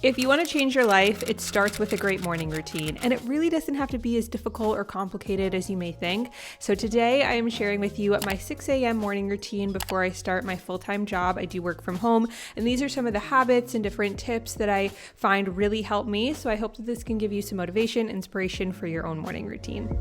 If you want to change your life, it starts with a great morning routine, and it really doesn't have to be as difficult or complicated as you may think. So today I am sharing with you my 6 a.m. morning routine before I start my full-time job. I do work from home, and these are some of the habits and different tips that I find really help me. So I hope that this can give you some motivation, inspiration for your own morning routine.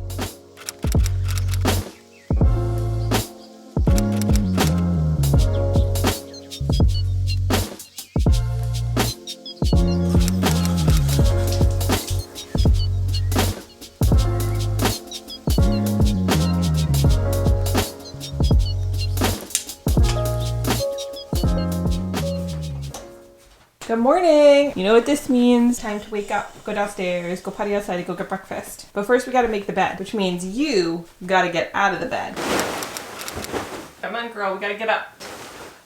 Good morning! You know what this means. Time to wake up, go downstairs, go potty outside, and go get breakfast. But first we gotta make the bed, which means you gotta get out of the bed. Come on, girl, we gotta get up.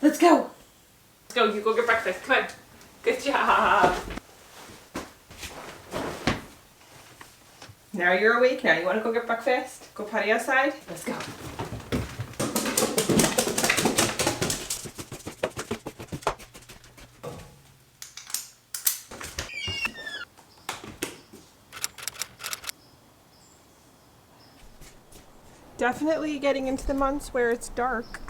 Let's go! Let's go, you go get breakfast. Come on. Good job! Now you're awake, now you wanna go get breakfast? Go potty outside? Let's go. Definitely getting into the months where it's dark.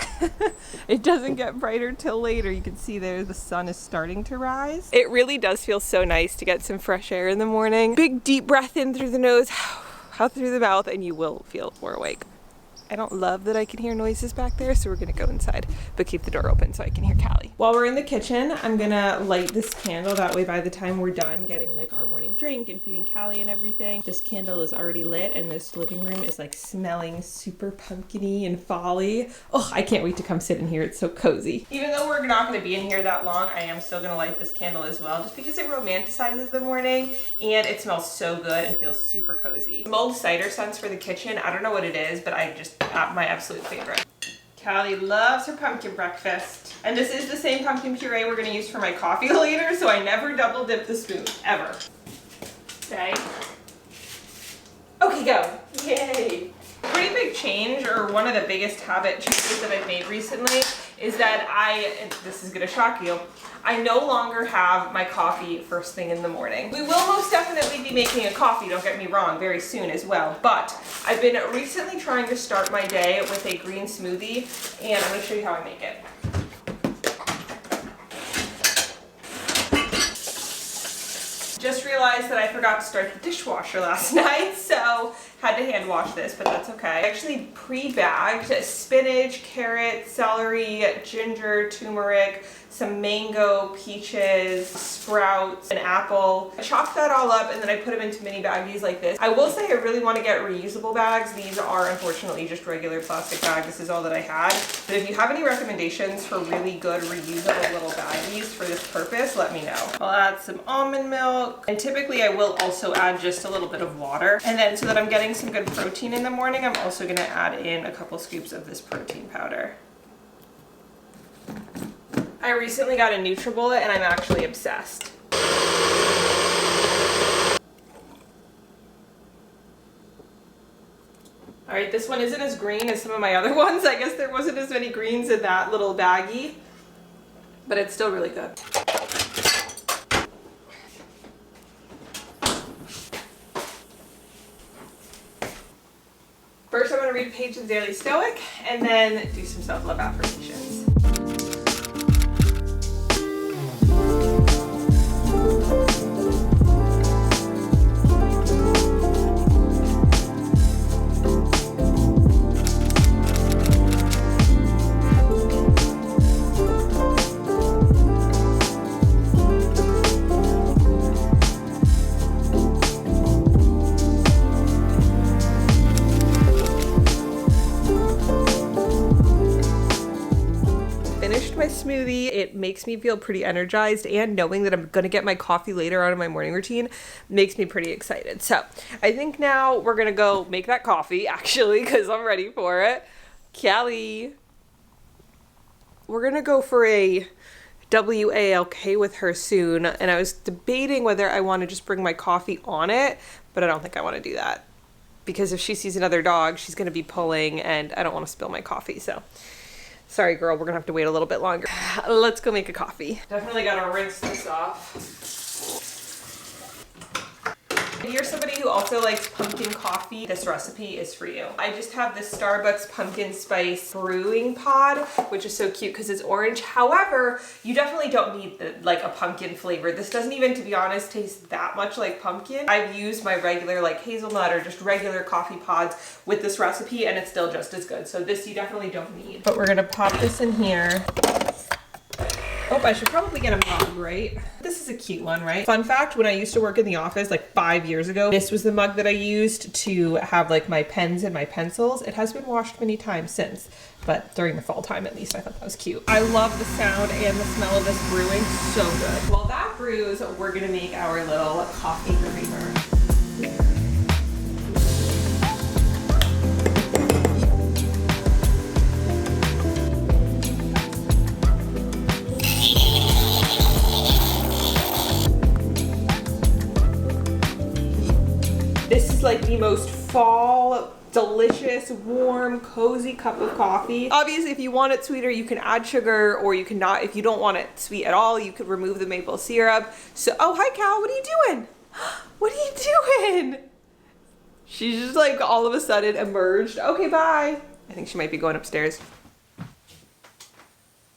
It doesn't get brighter till later. You can see there the sun is starting to rise. It really does feel so nice to get some fresh air in the morning. Big deep breath in through the nose, out through the mouth, and you will feel more awake. I don't love that I can hear noises back there, so we're gonna go inside, but keep the door open so I can hear Callie. While we're in the kitchen, I'm gonna light this candle. That way by the time we're done getting like our morning drink and feeding Callie and everything, this candle is already lit and this living room is like smelling super pumpkin-y and fall-y. Oh, I can't wait to come sit in here. It's so cozy. Even though we're not gonna be in here that long, I am still gonna light this candle as well, just because it romanticizes the morning and it smells so good and feels super cozy. Mulled cider scents for the kitchen. I don't know what it is, but I just my absolute favorite. Callie loves her pumpkin breakfast. And this is the same pumpkin puree we're gonna use for my coffee later, so I never double dip the spoon, ever. Okay. Okay, go. Yay. Pretty big change, or one of the biggest habit changes that I've made recently, is that and this is gonna shock you, I no longer have my coffee first thing in the morning. We will most definitely be making a coffee, don't get me wrong, very soon as well, but I've been recently trying to start my day with a green smoothie, and I'm gonna show you how I make it. Just realized that I forgot to start the dishwasher last night, so had to hand wash this, but that's okay. I actually pre-bagged spinach, carrot, celery, ginger, turmeric, some mango, peaches, sprouts, an apple. I chopped that all up and then I put them into mini baggies like this. I will say I really want to get reusable bags. These are unfortunately just regular plastic bags. This is all that I had. But if you have any recommendations for really good reusable little baggies for this purpose, let me know. I'll add some almond milk, and typically I will also add just a little bit of water. And then so that I'm getting some good protein in the morning, I'm also gonna add in a couple scoops of this protein powder. I recently got a NutriBullet and I'm actually obsessed. All right, this one isn't as green as some of my other ones. I guess there wasn't as many greens in that little baggie, but it's still really good. First, I'm gonna read a page of the Daily Stoic and then do some self-love affirmations. Smoothie. It makes me feel pretty energized, and knowing that I'm gonna get my coffee later on in my morning routine makes me pretty excited. So I think now we're gonna go make that coffee, actually, because I'm ready for it. Callie, we're gonna go for a WALK with her soon, and I was debating whether I want to just bring my coffee on it, but I don't think I want to do that, because if she sees another dog, she's gonna be pulling, and I don't want to spill my coffee. So sorry, girl, we're gonna have to wait a little bit longer. Let's go make a coffee. Definitely gotta rinse this off. you're somebody who also likes pumpkin coffee, this recipe is for you. I just have this Starbucks pumpkin spice brewing pod, which is so cute because it's orange. However, you definitely don't need like a pumpkin flavor. This doesn't even, to be honest, taste that much like pumpkin. I've used my regular like hazelnut or just regular coffee pods with this recipe and it's still just as good. So this you definitely don't need. But we're gonna pop this in here. Oh, I should probably get a mug, right? This is a cute one, right? Fun fact, when I used to work in the office like 5 years ago, this was the mug that I used to have like my pens and my pencils. It has been washed many times since, but during the fall time at least, I thought that was cute. I love the sound and the smell of this brewing, so good. While that brews, we're gonna make our little coffee creamer. This is like the most fall, delicious, warm, cozy cup of coffee. Obviously, if you want it sweeter, you can add sugar, or you can not. If you don't want it sweet at all, you could remove the maple syrup. So, oh, hi, Cal, what are you doing? What are you doing? She's just like all of a sudden emerged. Okay, bye. I think she might be going upstairs.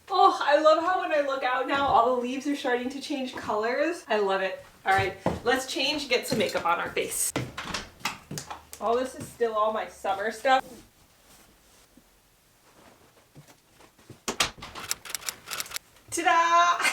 Oh, I love how when I look out now, all the leaves are starting to change colors. I love it. All right, let's change, get some makeup on our face. All this is still all my summer stuff. Ta-da!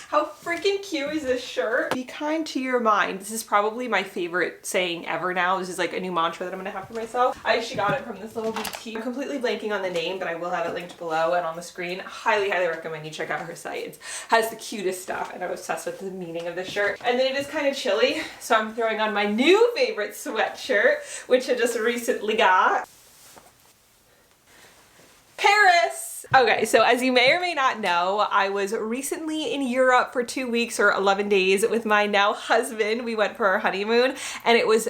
How freaking cute is this shirt? Be kind to your mind. This is probably my favorite saying ever now. This is like a new mantra that I'm gonna have for myself. I actually got it from this little boutique. I'm completely blanking on the name, but I will have it linked below and on the screen. Highly, highly recommend you check out her site. It has the cutest stuff and I'm obsessed with the meaning of this shirt. And then it is kind of chilly, so I'm throwing on my new favorite sweatshirt, which I just recently got. Paris! Okay, so as you may or may not know, I was recently in Europe for 2 weeks or 11 days with my now husband. We went for our honeymoon and it was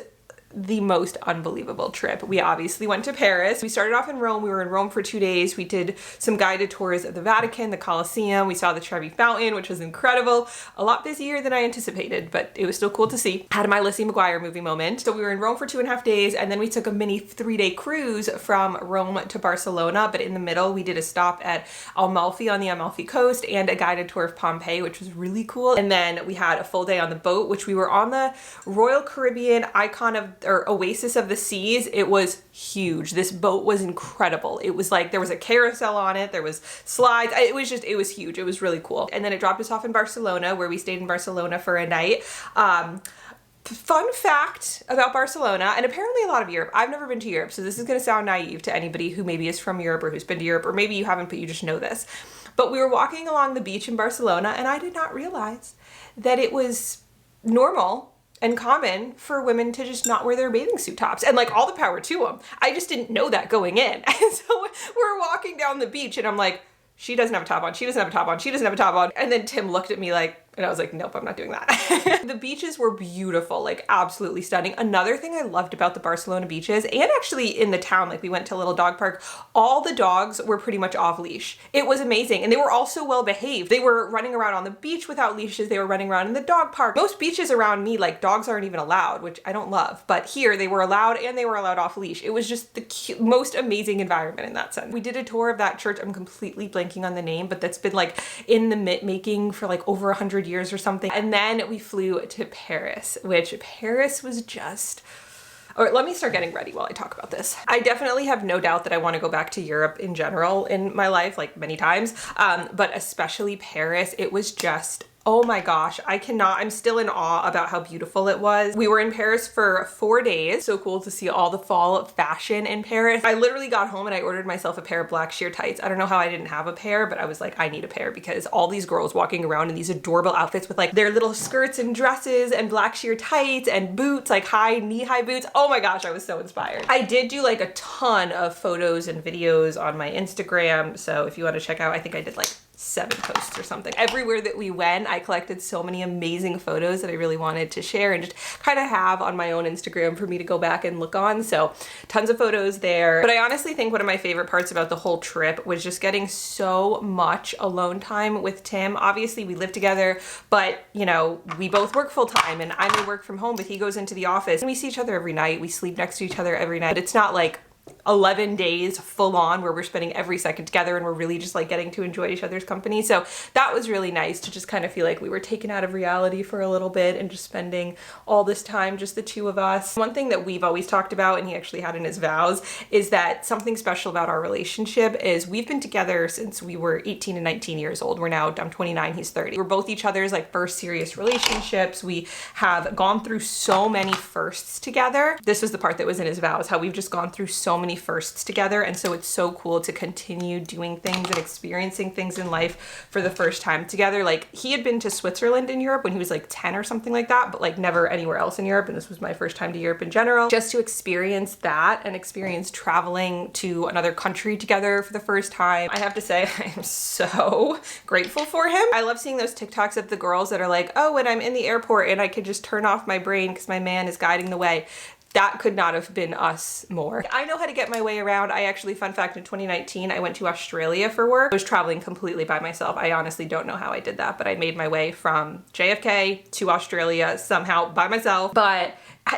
the most unbelievable trip. We obviously went to Paris. We started off in Rome. We were in Rome for 2 days. We did some guided tours of the Vatican, the Colosseum. We saw the Trevi Fountain, which was incredible. A lot busier than I anticipated, but it was still cool to see. Had my Lizzie McGuire movie moment. So we were in Rome for 2.5 days, and then we took a mini 3-day cruise from Rome to Barcelona, but in the middle, we did a stop at Amalfi on the Amalfi coast and a guided tour of Pompeii, which was really cool. And then we had a full day on the boat, which we were on the Royal Caribbean icon of, or Oasis of the Seas. It was huge. This boat was incredible. It was like, there was a carousel on it, there was slides. It was huge. It was really cool. And then it dropped us off in Barcelona, where we stayed in Barcelona for a night. Fun fact about Barcelona, and apparently a lot of Europe. I've never been to Europe, so this is going to sound naive to anybody who maybe is from Europe or who's been to Europe, or maybe you haven't, but you just know this. But we were walking along the beach in Barcelona, and I did not realize that it was normal and common for women to just not wear their bathing suit tops, and like all the power to them. I just didn't know that going in. And so we're walking down the beach and I'm like, she doesn't have a top on, she doesn't have a top on, she doesn't have a top on. And then Tim looked at me like, and I was like, nope, I'm not doing that. The beaches were beautiful, like absolutely stunning. Another thing I loved about the Barcelona beaches, and actually in the town, like we went to a little dog park, all the dogs were pretty much off leash. It was amazing. And they were all so well behaved. They were running around on the beach without leashes. They were running around in the dog park. Most beaches around me, like dogs aren't even allowed, which I don't love. But here they were allowed, and they were allowed off leash. It was just the most amazing environment in that sense. We did a tour of that church. I'm completely blanking on the name, but that's been like in the making for like over 100 years or something. And then we flew to Paris, which Paris was just... Or let me start getting ready while I talk about this. I definitely have no doubt that I want to go back to Europe in general in my life, like many times, but especially Paris. It was just... oh my gosh, I'm still in awe about how beautiful it was. We were in Paris for 4 days. So cool to see all the fall fashion in Paris. I literally got home and I ordered myself a pair of black sheer tights. I don't know how I didn't have a pair, but I was like, I need a pair, because all these girls walking around in these adorable outfits with like their little skirts and dresses and black sheer tights and boots, like knee-high boots. Oh my gosh, I was so inspired. I did do like a ton of photos and videos on my Instagram. So if you want to check out, I think I did like 7 posts or something. Everywhere that we went, I collected so many amazing photos that I really wanted to share and just kind of have on my own Instagram for me to go back and look on. So tons of photos there. But I honestly think one of my favorite parts about the whole trip was just getting so much alone time with Tim. Obviously we live together, but you know, we both work full time and I may work from home, but he goes into the office and we see each other every night. We sleep next to each other every night, but it's not like 11 days full on where we're spending every second together and we're really just like getting to enjoy each other's company. So that was really nice to just kind of feel like we were taken out of reality for a little bit and just spending all this time, just the two of us. One thing that we've always talked about, and he actually had in his vows, is that something special about our relationship is we've been together since we were 18 and 19 years old. We're now, I'm 29, he's 30. We're both each other's like first serious relationships. We have gone through so many firsts together. This was the part that was in his vows, how we've just gone through so many firsts together, and so it's so cool to continue doing things and experiencing things in life for the first time together. Like he had been to Switzerland in Europe when he was like 10 or something like that, but like never anywhere else in Europe, and this was my first time to Europe in general. Just to experience that and experience traveling to another country together for the first time, I have to say I am so grateful for him. I love seeing those TikToks of the girls that are like, oh, when I'm in the airport and I could just turn off my brain because my man is guiding the way. That could not have been us more. I know how to get my way around. I actually, fun fact, in 2019, I went to Australia for work. I was traveling completely by myself. I honestly don't know how I did that, but I made my way from JFK to Australia somehow by myself. But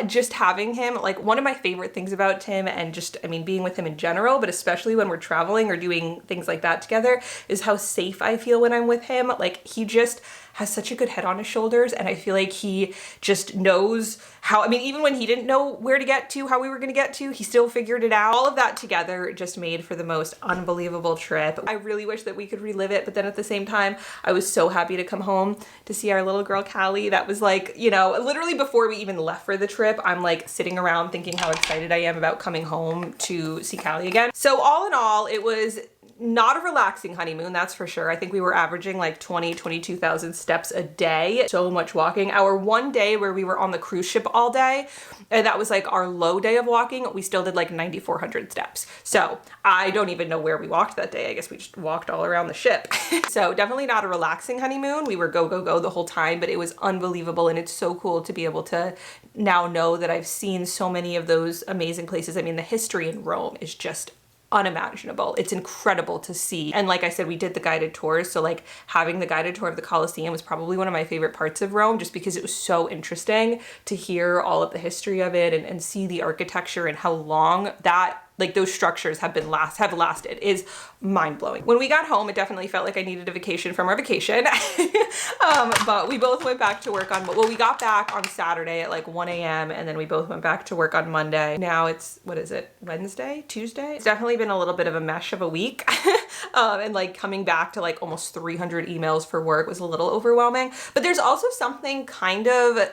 just having him, like one of my favorite things about Tim and just, I mean, being with him in general, but especially when we're traveling or doing things like that together, is how safe I feel when I'm with him. Like he just has such a good head on his shoulders, and I feel like he just knows how, I mean, even when he didn't know where to get to, how we were gonna get to, he still figured it out. All of that together just made for the most unbelievable trip. I really wish that we could relive it, but then at the same time, I was so happy to come home to see our little girl, Callie. That was like, you know, literally before we even left for the trip, I'm like sitting around thinking how excited I am about coming home to see Callie again. So all in all, it was not a relaxing honeymoon, that's for sure. I think we were averaging like 22,000 steps a day. So much walking. Our one day where we were on the cruise ship all day, and that was like our low day of walking, we still did like 9,400 steps. So I don't even know where we walked that day. I guess we just walked all around the ship. So definitely not a relaxing honeymoon. We were go, go, go the whole time, but it was unbelievable. And it's so cool to be able to now know that I've seen so many of those amazing places. I mean, the history in Rome is just unimaginable. It's incredible to see. And like I said, we did the guided tours. So like having the guided tour of the Colosseum was probably one of my favorite parts of Rome, just because it was so interesting to hear all of the history of it and see the architecture and how long that, like those structures have lasted is mind-blowing. When we got home, it definitely felt like I needed a vacation from our vacation. But we both went back to work on, well, we got back on Saturday at like 1 a.m. and then we both went back to work on Monday. Now it's, what is it? Wednesday? Tuesday? It's definitely been a little bit of a mesh of a week. And like coming back to like almost 300 emails for work was a little overwhelming. But there's also something kind of,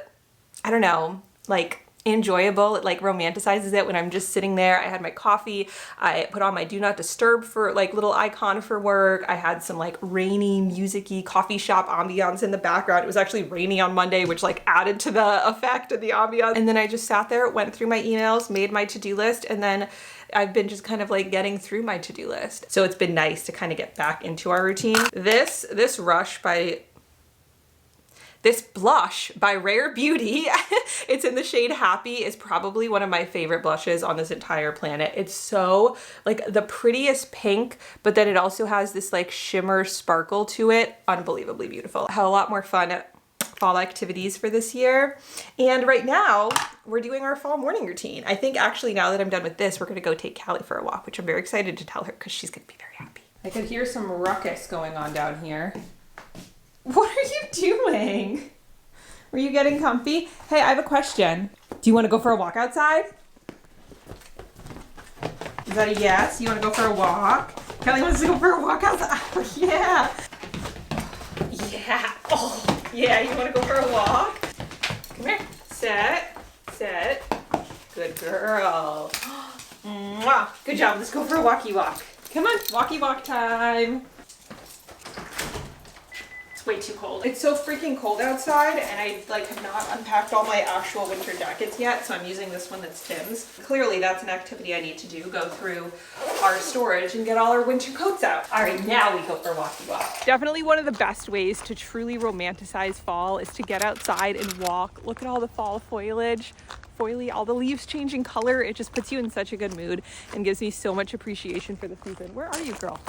I don't know, like enjoyable. It like romanticizes it when I'm just sitting there. I had my coffee. I put on my do not disturb for like little icon for work. I had some like rainy music-y coffee shop ambiance in the background. It was actually rainy on Monday, which like added to the effect of the ambiance. And then I just sat there, went through my emails, made my to-do list, and then I've been just kind of like getting through my to-do list. So it's been nice to kind of get back into our routine. This blush by Rare Beauty, it's in the shade Happy, is probably one of my favorite blushes on this entire planet. It's so like the prettiest pink, but then it also has this like shimmer sparkle to it. Unbelievably beautiful. I had a lot more fun at fall activities for this year. And right now we're doing our fall morning routine. I think actually now that I'm done with this, we're gonna go take Callie for a walk, which I'm very excited to tell her because she's gonna be very happy. I could hear some ruckus going on down here. What are you doing? Were you getting comfy? Hey, I have a question. Do you want to go for a walk outside? Is that a yes? You want to go for a walk? Kelly wants to go for a walk outside. Oh, yeah. Yeah. Oh, yeah. You want to go for a walk? Come here. Sit. Good girl. Mwah. Good job. Let's go for a walkie walk. Come on. Walkie walk time. It's way too cold. It's so freaking cold outside, and I like have not unpacked all my actual winter jackets yet, so I'm using this one that's Tim's. Clearly that's an activity I need to do, go through our storage and get all our winter coats out. All right, now we go for a walkie walk. Definitely one of the best ways to truly romanticize fall is to get outside and walk. Look at all the fall foliage. All the leaves changing color. It just puts you in such a good mood and gives me so much appreciation for the season. Where are you, girl?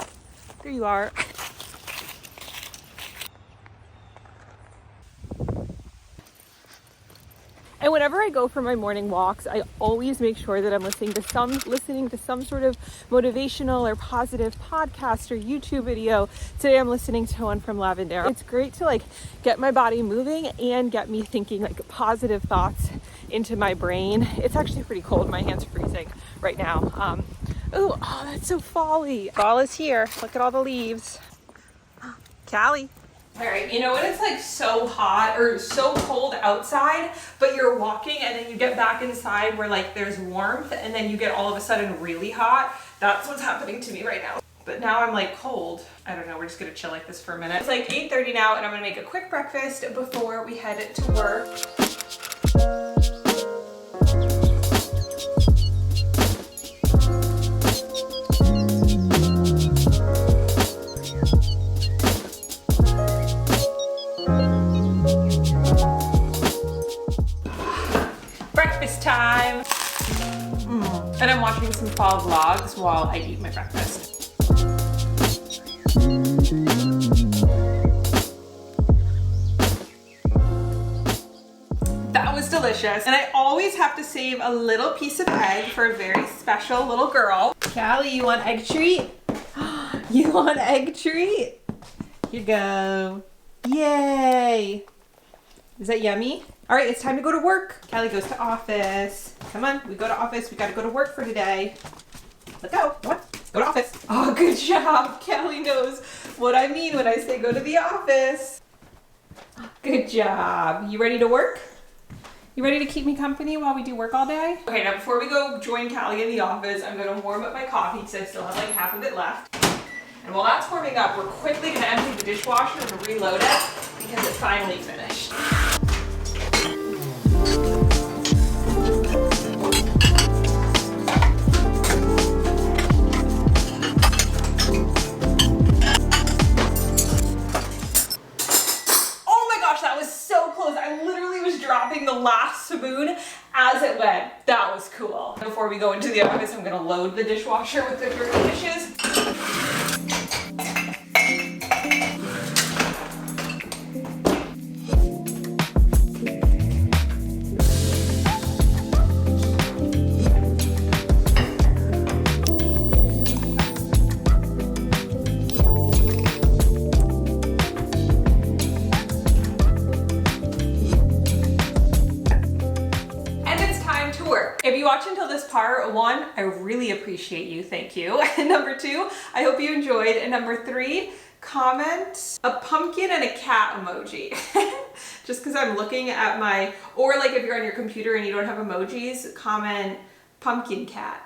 There you are. And whenever I go for my morning walks, I always make sure that I'm listening to some sort of motivational or positive podcast or YouTube video. Today I'm listening to one from Lavendera. It's great to like get my body moving and get me thinking like positive thoughts into my brain. It's actually pretty cold. My hands are freezing right now. Oh, that's so fall-y. Fall is here. Look at all the leaves. Callie. All right, you know when it's like so hot or so cold outside, but you're walking and then you get back inside where like there's warmth and then you get all of a sudden really hot? That's what's happening to me right now. But now I'm like cold. I don't know, we're just gonna chill like this for a minute. It's like 8:30 now and I'm gonna make a quick breakfast before we head to work. Time. And I'm watching some fall vlogs while I eat my breakfast. That was delicious. And I always have to save a little piece of egg for a very special little girl. Callie, you want egg treat? You want egg treat? Here you go. Yay. Is that yummy? All right, it's time to go to work. Callie goes to office. Come on, we go to office. We gotta go to work for today. Let's go. What? Let's go to office. Oh, good job. Callie knows what I mean when I say go to the office. Good job. You ready to work? You ready to keep me company while we do work all day? Okay, now before we go join Callie in the office, I'm gonna warm up my coffee because I still have like half of it left. And while that's warming up, we're quickly gonna empty the dishwasher and reload it because it's finally finished. Dropping the last spoon as it went. That was cool. Before we go into the office, I'm gonna load the dishwasher with the dirty dishes. If you watch until this part, 1, I really appreciate you, thank you. And number 2, I hope you enjoyed. And number 3, comment a pumpkin and a cat emoji. Just because I'm looking at my, or like if you're on your computer and you don't have emojis, comment pumpkin cat.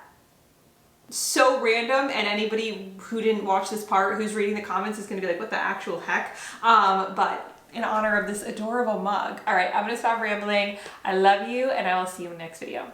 So random, and anybody who didn't watch this part, who's reading the comments is gonna be like, what the actual heck? But in honor of this adorable mug. All right, I'm gonna stop rambling. I love you, and I will see you in the next video.